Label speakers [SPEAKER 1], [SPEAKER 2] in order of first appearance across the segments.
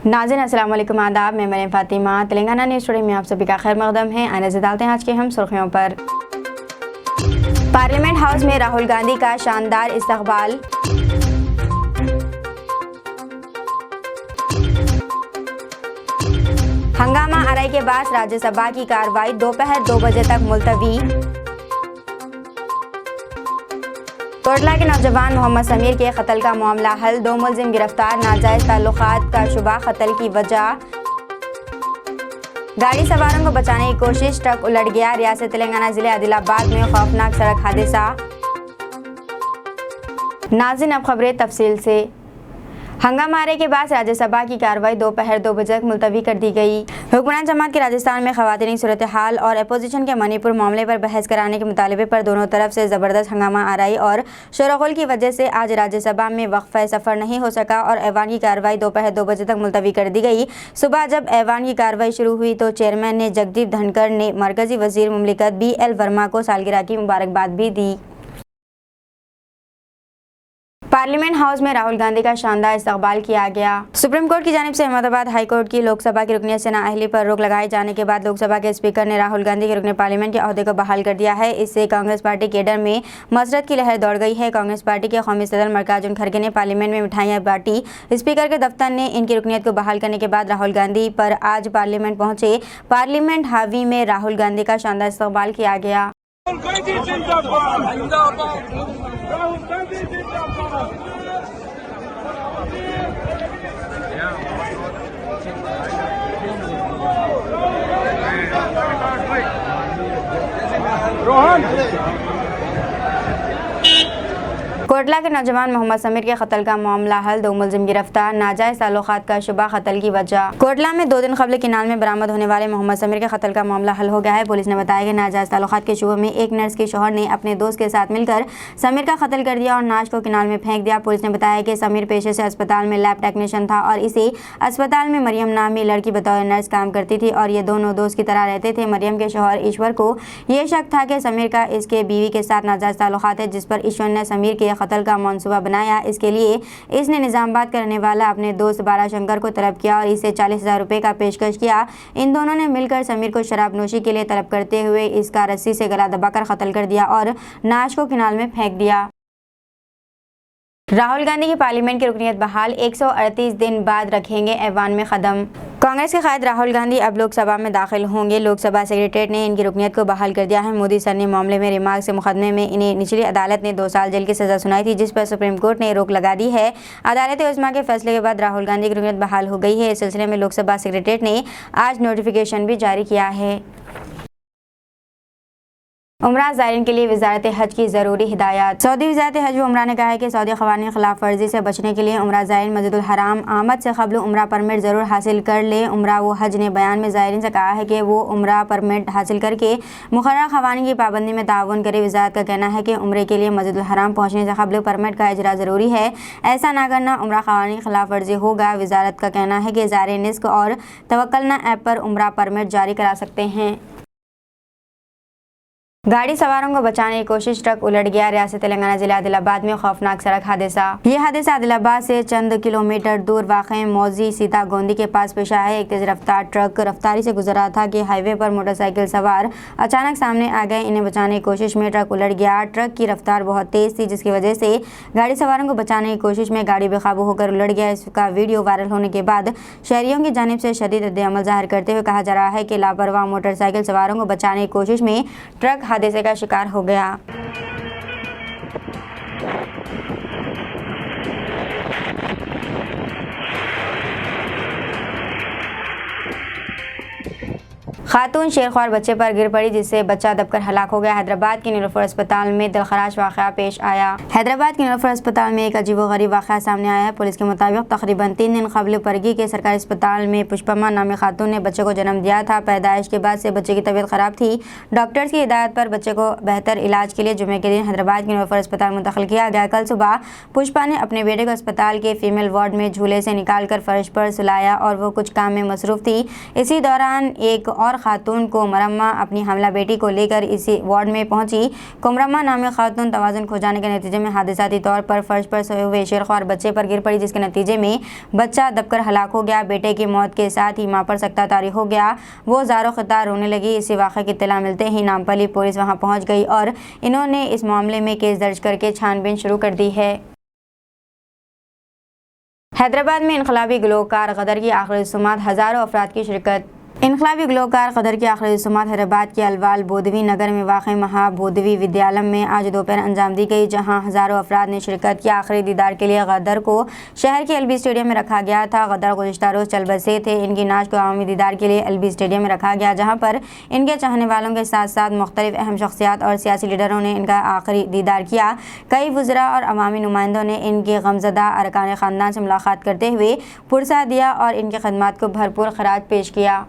[SPEAKER 1] नाज़रीन अस्सलाम वालेकुम, आदाब। मैं मरियम फातिमा, तेलंगाना न्यूज़ टुडे में आप सभी का खैर मकदम है। आने से डालते हैं आज की हम सुर्खियों पर। पार्लियामेंट हाउस में राहुल गांधी का शानदार इस्तकबाल। हंगामा आरई के बाद राज्यसभा की कार्रवाई दोपहर 2 बजे तक मुलतवी। कोटला के नौजवान मोहम्मद समीर के कत्ल का मामला हल, 2 मुलजिम गिरफ्तार। नाजायज ताल्लुकात का शुबा कत्ल की वजह। गाड़ी सवारों को बचाने की कोशिश, ट्रक उलट गया। रियासत तेलंगाना जिले आदिलाबाद में खौफनाक सड़क हादसा। नाज़रीन अब खबरें तफसील से। हंगामा आरई के बाद राज्यसभा की कार्रवाई दोपहर 2 बजे तक मुलतवी कर दी गई। हुक्मरान जमात के राजस्थान में खवातीनी सूरत हाल और अपोजिशन के मणिपुर मामले पर बहस कराने के मुतालबे पर दोनों तरफ से ज़बरदस्त हंगामा आरई और शोरगुल की वजह से आज राज्यसभा में वक्फा सफ़र नहीं हो सका और ऐवान की कार्रवाई दोपहर 2 बजे तक मुलतवी कर दी गई। सुबह जब ऐवान की कार्रवाई शुरू हुई तो चेयरमैन ने जगदीप धनखड़ ने मरकजी वजीर मुमलिकत BL वर्मा को सालगिरह की मुबारकबाद भी दी। पार्लियामेंट हाउस में राहुल गांधी का शानदार इस्तकबाल किया गया। सुप्रीम कोर्ट की जानिब से अहमदाबाद हाई कोर्ट की लोकसभा की रुकनियत से नाअहली पर रोक लगाए जाने के बाद लोकसभा के स्पीकर ने राहुल गांधी के रुकने पार्लियामेंट के ओहदे को बहाल कर दिया है। इससे कांग्रेस पार्टी केडर में मसरत की लहर दौड़ गई है। कांग्रेस पार्टी के कौमी सदर मल्लिकार्जुन खड़गे ने पार्लियामेंट में मिठाइयाँ बांटी। स्पीकर के दफ्तर ने इनकी रुकनियत को बहाल करने के बाद राहुल गांधी पर आज पार्लियामेंट पहुंचे। पार्लियामेंट हावी में राहुल गांधी का शानदार इस्तकबाल किया गया। कोटला के नौजवान मोहम्मद समीर के कत्ल का मामला हल, 2 मुलजिम गिरफ्तार। नाजायज ताल्लुकात का शुबा कत्ल की वजह। कोटला में 2 दिन कबल किनाल में बरामद होने वाले मोहम्मद समीर के कत्ल का मामला हल हो गया है। पुलिस ने बताया कि नाजायज ताल्लुकात के शुबे में एक नर्स के शौहर ने अपने दोस्त के साथ मिलकर समीर का कत्ल कर दिया और नाश को किनाल में फेंक दिया। पुलिस ने बताया कि समीर पेशे से अस्पताल में लैब टेक्नीशियन था और इसी अस्पताल में मरियम नामी लड़की बतौर नर्स काम करती थी और ये दोनों दोस्त की तरह रहते थे। मरियम के शौहर ईश्वर को ये शक था कि समीर का इसके बीवी के साथ नाजायज ताल्लुकात है, जिस पर ईश्वर ने समीर के कत्ल का मंसूबा बनाया। इसके लिए इसने निजामाबाद का रहने वाला अपने दोस्त बारा शंकर को तलब किया और इसे 40,000 रुपए का पेशकश किया। इन दोनों ने मिलकर समीर को शराब नोशी के लिए तलब करते हुए इसका रस्सी से गला दबाकर कत्ल कर दिया और नाश को किनाल में फेंक दिया। राहुल गांधी की पार्लियामेंट की रुकनियत बहाल, 138 दिन बाद रखेंगे ऐवान में कदम। कांग्रेस के कायद राहुल गांधी अब लोकसभा में दाखिल होंगे। लोकसभा सेक्रेटरीट ने इनकी रुकनियत को बहाल कर दिया है। मोदी सर ने मामले में रिमार्क से मुकदमे में इन्हें निचली अदालत ने 2 साल जेल की सजा सुनाई थी, जिस पर सुप्रीम कोर्ट ने रोक लगा दी है। अदालत उज़्मा के फैसले के बाद राहुल गांधी की रुकनियत बहाल हो गई है। इस सिलसिले में लोकसभा सेक्रेटरीट ने आज नोटिफिकेशन भी जारी किया है। उमरा ज़ायरीन के लिए वज़ारत हज की ज़रूरी हिदायत। सऊदी वज़ारत हज व उमरा ने कहा है कि सऊदी क़वानीन खिलाफ वर्जी से बचने के लिए उमरा ज़ायरीन मस्जिदुल हराम आमद से क़ब्ल उमरा परमिट ज़रूर हासिल कर ले। उमरा व हज ने बयान में ज़ायरीन से कहा है कि वो उमरा परमिट हासिल करके मुक़र्रर क़वानीन की पाबंदी में ताउन करे। वज़ारत का कहना है कि उमरे के लिए मस्जिदुल हराम पहुँचने से क़ब्ल परमिट का इजरा ज़रूरी है। ऐसा ना करना उमरा क़वानीन खिलाफ वर्जी होगा। वज़ारत का कहना है कि ज़ायरीन रिस्क और तवक्कलना ऐप पर उमरा परमिट जारी करा सकते हैं। गाड़ी सवारों को बचाने की कोशिश, ट्रक उलट गया। रियासत तेलंगाना जिला आदिलाबाद में खौफनाक सड़क हादसा। यह हादसा आदिलाबाद से चंद किलोमीटर दूर वाक़ मौजी सीता गोंदी के पास पेश आया है। एक तेज रफ्तार ट्रक रफ्तारी से गुजर रहा था कि हाईवे पर मोटरसाइकिल सवार अचानक सामने आ गए। इन्हें बचाने की कोशिश में ट्रक उलट गया। ट्रक की रफ्तार बहुत तेज थी, जिसकी वजह से गाड़ी सवारों को बचाने की कोशिश में गाड़ी बेकाबू होकर उलट गया। इसका वीडियो वायरल होने के बाद शहरियों की जानिब से शदीद रद्द-ए-अमल जाहिर करते हुए कहा जा रहा है कि लापरवाह मोटरसाइकिल सवारों को बचाने की कोशिश में ट्रक हादसे का शिकार हो गया। खातून शेरख्वार बच्चे पर गिर पड़ी, जिससे बच्चा दबकर हलाक हो गया। हैदराबाद के नीलोफर अस्पताल में दिलखराश वाक़या पेश आया। हैदराबाद के नीलोफर अस्पताल में एक अजीबोगरीब वाक़या सामने आया है। पुलिस के मुताबिक तकरीबन 3 दिन कबल परगी के सरकारी अस्पताल में पुष्पमा नामी खातून ने बच्चे को जन्म दिया था। पैदाइश के बाद से बच्चे की तबीयत ख़राब थी। डॉक्टर्स की हिदायत पर बच्चे को बेहतर इलाज के लिए जुमे के दिन हैदराबाद के नीलोफर अस्पताल मुंतकिल किया गया। कल सुबह पुष्पा ने अपने बेटे को अस्पताल के फीमेल वार्ड में झूले से निकाल कर फर्श पर सुलाया और वो कुछ काम में मसरूफ़ थी। इसी दौरान एक और खातून को मुरम्मा अपनी हमला बेटी को लेकर इसी वार्ड में पहुंची। कुमरम्मा नामी खातून तवाज़ुन खो जाने के नतीजे में हादसाती तौर पर फर्श पर सोए हुए शेरख्वार बच्चे पर गिर पड़ी, जिसके नतीजे में बच्चा दबकर हलाक हो गया। बेटे की मौत के साथ ही मां पर सख्ता तारी हो गया। वो ज़ारो ख़ितार रोने लगी। इसी वाक़े की इत्तला मिलते ही नामपल्ली पुलिस वहां पहुंच गई और इन्होंने इस मामले में केस दर्ज करके छानबीन शुरू कर दी है। हैदराबाद में इनकलाबी गलोकार गदर की आखिरी रसूमात, हज़ारों अफराद की शिरकत। इनकलाबी गलोकार गदर की आखिरी रसूमात हैदराबाद के अलवाल बोधवी नगर में वाक़ महाबोधवी विद्यालय में आज दोपहर अंजाम दी गई, जहां हज़ारों अफराद ने शिरकत की। आखिरी दीदार के लिए गदर को शहर के एलबी स्टेडियम में रखा गया था। गदर गुज़िश्ता रोज़ चल बसे थे। इनकी नाश को अवामी दीदार के लिए एलबी स्टेडियम में रखा गया, जहाँ पर इनके चाहने वालों के साथ साथ मुख्तलिफ अहम शख्सियात और सियासी लीडरों ने इनका आखिरी दीदार किया। कई वज़रा और अवामी नुमाइंदों ने इनके गमज़दा अरकान ख़ानदान से मुलाकात करते हुए पुरसा दिया और इनकी खदमात को भरपूर खराज पेश किया।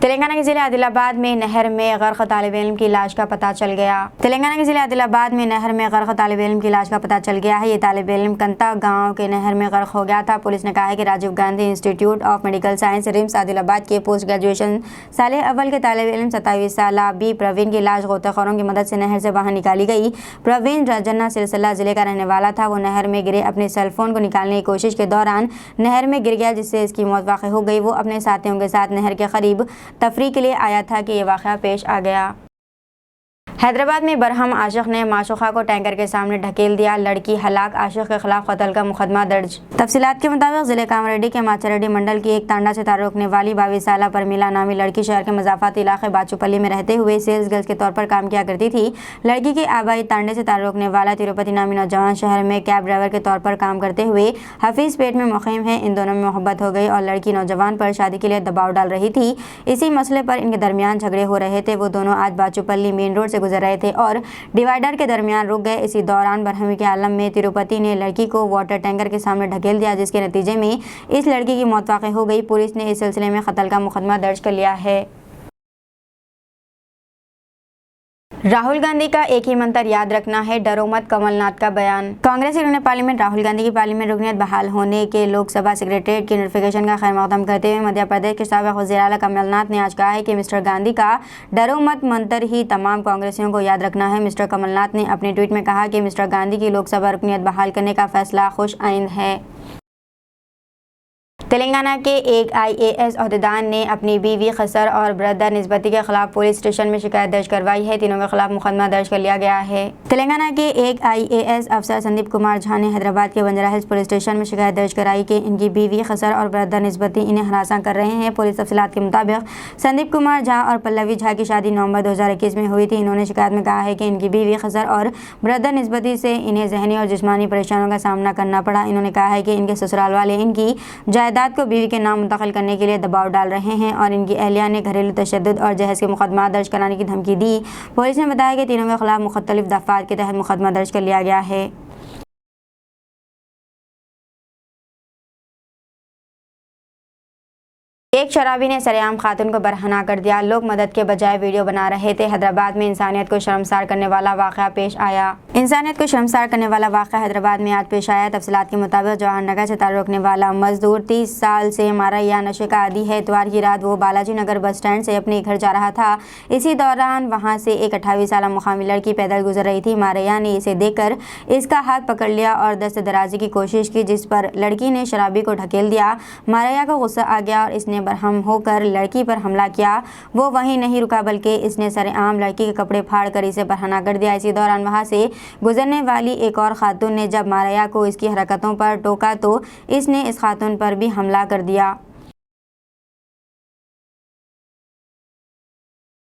[SPEAKER 1] तेलंगाना के जिले आदिलाबाद में नहर में गर्क तालिब इल्म की लाश का पता चल गया। तेलंगाना के जिले आदिलाबाद में नहर में गर्क तालिब इल्म की लाश का पता चल गया है। ये तालिब इल्म कंता गांव के नहर में गर्क हो गया था। पुलिस ने कहा है कि Rajiv Gandhi institute of medical science RIMS Adilabad के पोस्ट ग्रेजुएशन साल अव्वल के तालिब इल्म 27 साल बी प्रवीण की लाश गोताखोरों की मदद से नहर से बाहर निकाली गई। प्रवीण रजना सिलसिला जिले का रहने वाला था। वो नहर में गिरे अपने सेलफोन को निकालने की कोशिश के दौरान नहर में गिर गया, जिससे इसकी मौत वाक़ई हो गई। वो अपने साथियों के साथ नहर के करीब तफरी के लिए आया था कि ये वाक़या पेश आ गया। हैदराबाद में बरहम आशिक ने माशूका को टैंकर के सामने ढकेल दिया, लड़की हलाक, आशिक के खिलाफ कत्ल का मुकदमा दर्ज। तफसीलात के मुताबिक जिले कामरेड्डी के माचारेड्डी मंडल की एक तांडा से ताल्लुक़ रखने वाली 22 साल परमीला नामी लड़की शहर के मज़ाफ़ाती इलाके बाचूपल्ली में रहते हुए सेल्स गर्ल्स के तौर पर काम किया करती थी। लड़की के आबाई तांडे से ताल्लुक़ रखने वाला तिरुपति नामी नौजवान शहर में कैब ड्राइवर के तौर पर काम करते हुए हफीज़ पेट में मुक़ीम है। इन दोनों में मोहब्बत हो गई और लड़की नौजवान पर शादी के लिए दबाव डाल रही थी। इसी मसले पर इनके दरमियान झगड़े हो रहे थे। वो दोनों आज बाचूपल्ली मेन रोड से गुजर रहे थे और डिवाइडर के दरमियान रुक गए। इसी दौरान बरहमी के आलम में तिरुपति ने लड़की को वाटर टैंकर के सामने ढकेल दिया, जिसके नतीजे में इस लड़की की मौत वाक़ई हो गई। पुलिस ने इस सिलसिले में कत्ल का मुकदमा दर्ज कर लिया है। राहुल गांधी का एक ही मंत्र याद रखना है, डरो मत, कमलनाथ का बयान। कांग्रेस रुकन पार्लियामेंट राहुल गांधी की पार्लियामेंट रुकनीत बहाल होने के लोकसभा सेक्रेटरीट की नोटिफिकेशन का खैर मकदम करते हुए मध्य प्रदेश के साबिक़ वज़ीर आला कमलनाथ ने आज कहा है कि मिस्टर गांधी का डरो मत मंत्र ही तमाम कांग्रेसियों को याद रखना है। मिस्टर कमलनाथ ने अपने ट्वीट में कहा कि मिस्टर गांधी की लोकसभा रुकनीत बहाल करने का फैसला खुश आइंद है। तेलंगाना के एक IAS अहदेदार ने अपनी बीवी खसर और ब्रदर निस्बती के खिलाफ पुलिस स्टेशन में शिकायत दर्ज करवाई है। तीनों के खिलाफ मुकदमा दर्ज कर लिया गया है। तेलंगाना के एक IAS अफसर संदीप कुमार झा ने हैदराबाद के बंजारा हिल्स पुलिस स्टेशन में शिकायत दर्ज कराई कि इनकी बीवी खसर और ब्रदर निस्बती इन्हें हरासा कर रहे हैं। पुलिस तफसीलात के मुताबिक संदीप कुमार झा और पल्लवी झा की शादी नवंबर 2021 में हुई थी। इन्होंने शिकायत में कहा है कि इनकी बीवी खसर और ब्रदर निस्बती से इन्हें जहनी और जिस्मानी परेशानियों का सामना करना पड़ा। इन्होंने कहा है कि इनके ससुराल वाले इनकी जायदाद को बीवी के नाम मुंतकिल करने के लिए दबाव डाल रहे हैं और इनकी अहलिया ने घरेलू तशद्दुद और जहज़ के मुकदमा दर्ज कराने की धमकी दी। पुलिस ने बताया कि तीनों के खिलाफ मुख्तलिफ दफ़ात के तहत मुकदमा दर्ज कर लिया गया है। एक शराबी ने सरेआम खातून को बरहना कर दिया। लोग मदद के बजाय वीडियो बना रहे थे। हैदराबाद में इंसानियत को शर्मसार करने वाला वाक़या पेश आया। इंसानियत को शर्मसार करने वाला वाक़या हैदराबाद में आज पेश आया। तफसीलात के मुताबिक जवाहर नगर से ताल्लुक़ रखने वाला मजदूर 30 साल से मारा या नशे का आदी है। इतवार की रात वो बालाजी नगर बस स्टैंड से अपने घर जा रहा था। इसी दौरान वहाँ से एक 28 साल मुकामी लड़की पैदल गुजर रही थी। मारिया ने इसे देखकर इसका हाथ पकड़ लिया और दस्त दराजी की कोशिश की, जिस पर लड़की ने शराबी को ढकेल दिया। मारिया को गुस्सा आ गया और इसने बरहम होकर लड़की पर हमला किया। वो वहीं नहीं रुका बल्कि इसने सरेआम लड़की के कपड़े फाड़ कर इसे बरहना कर दिया। इसी दौरान वहां से गुजरने वाली एक और खातून ने जब मारिया को इसकी हरकतों पर टोका तो इसने इस खातून पर भी हमला कर दिया।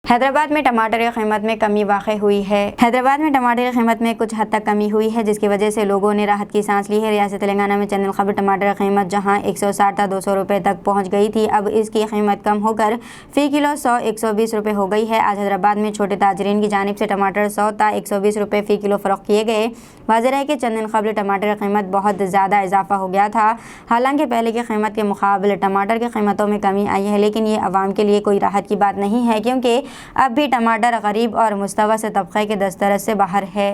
[SPEAKER 1] हैदराबाद में टमाटर की कीमत में कमी वाक़ई हुई है। हैदराबाद में टमाटर की कीमत में कुछ हद तक कमी हुई है, जिसकी वजह से लोगों ने राहत की सांस ली है। रियासत तेलंगाना में चंद दिन कबल टमाटर की कीमत जहां 160 था 200 रुपये तक पहुंच गई थी, अब इसकी कीमत कम होकर फ़ी किलो 100-120 रुपये हो गई है। आज हैदराबाद में छोटे ताजरीन की जानिब से टमाटर 100 था 120 रुपये फ़ी किलो फ़रोख्त किए गए। वाज़ेह है कि चंद दिन कबल टमाटर की कीमत बहुत ज़्यादा इजाफा हो गया था। हालांकि पहले की कीमत के मुकाबले टमाटर की कीमतों में कमी आई है, लेकिन ये आवाम के लिए कोई राहत की बात नहीं है, क्योंकि अब भी टमाटर गरीब और मुस्तवसत तबके के दस्तरस से बाहर है।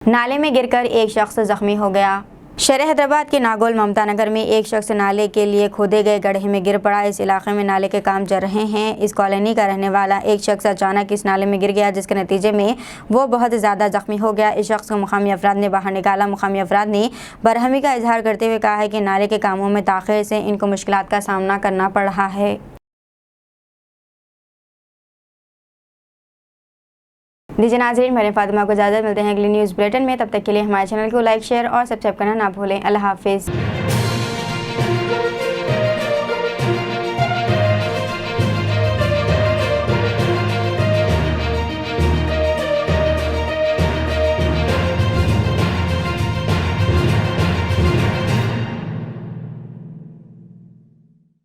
[SPEAKER 1] नाले में गिरकर एक शख्स जख्मी हो गया। शहर हैदराबाद के नागोल ममता नगर में एक शख्स नाले के लिए खोदे गए गड्ढे में गिर पड़ा। इस इलाके में नाले के काम चल रहे हैं। इस कॉलोनी का रहने वाला एक शख्स अचानक इस नाले में गिर गया, जिसके नतीजे में वो बहुत ज़्यादा जख्मी हो गया। इस शख्स को मुकामी अफराद ने बाहर निकाला। मुकामी अफराद ने बरहमी का इजहार करते हुए कहा है कि नाले के कामों में ताख़ीर से इनको मुश्किलात का सामना करना पड़ रहा है। दीजिए नाज़रीन, मेरे फातिमा को इजाज़त, मिलते हैं अगली न्यूज़ बुलेटिन में। तब तक के लिए हमारे चैनल को लाइक, शेयर और सब्सक्राइब करना ना भूलें। अल्लाह हाफिज़।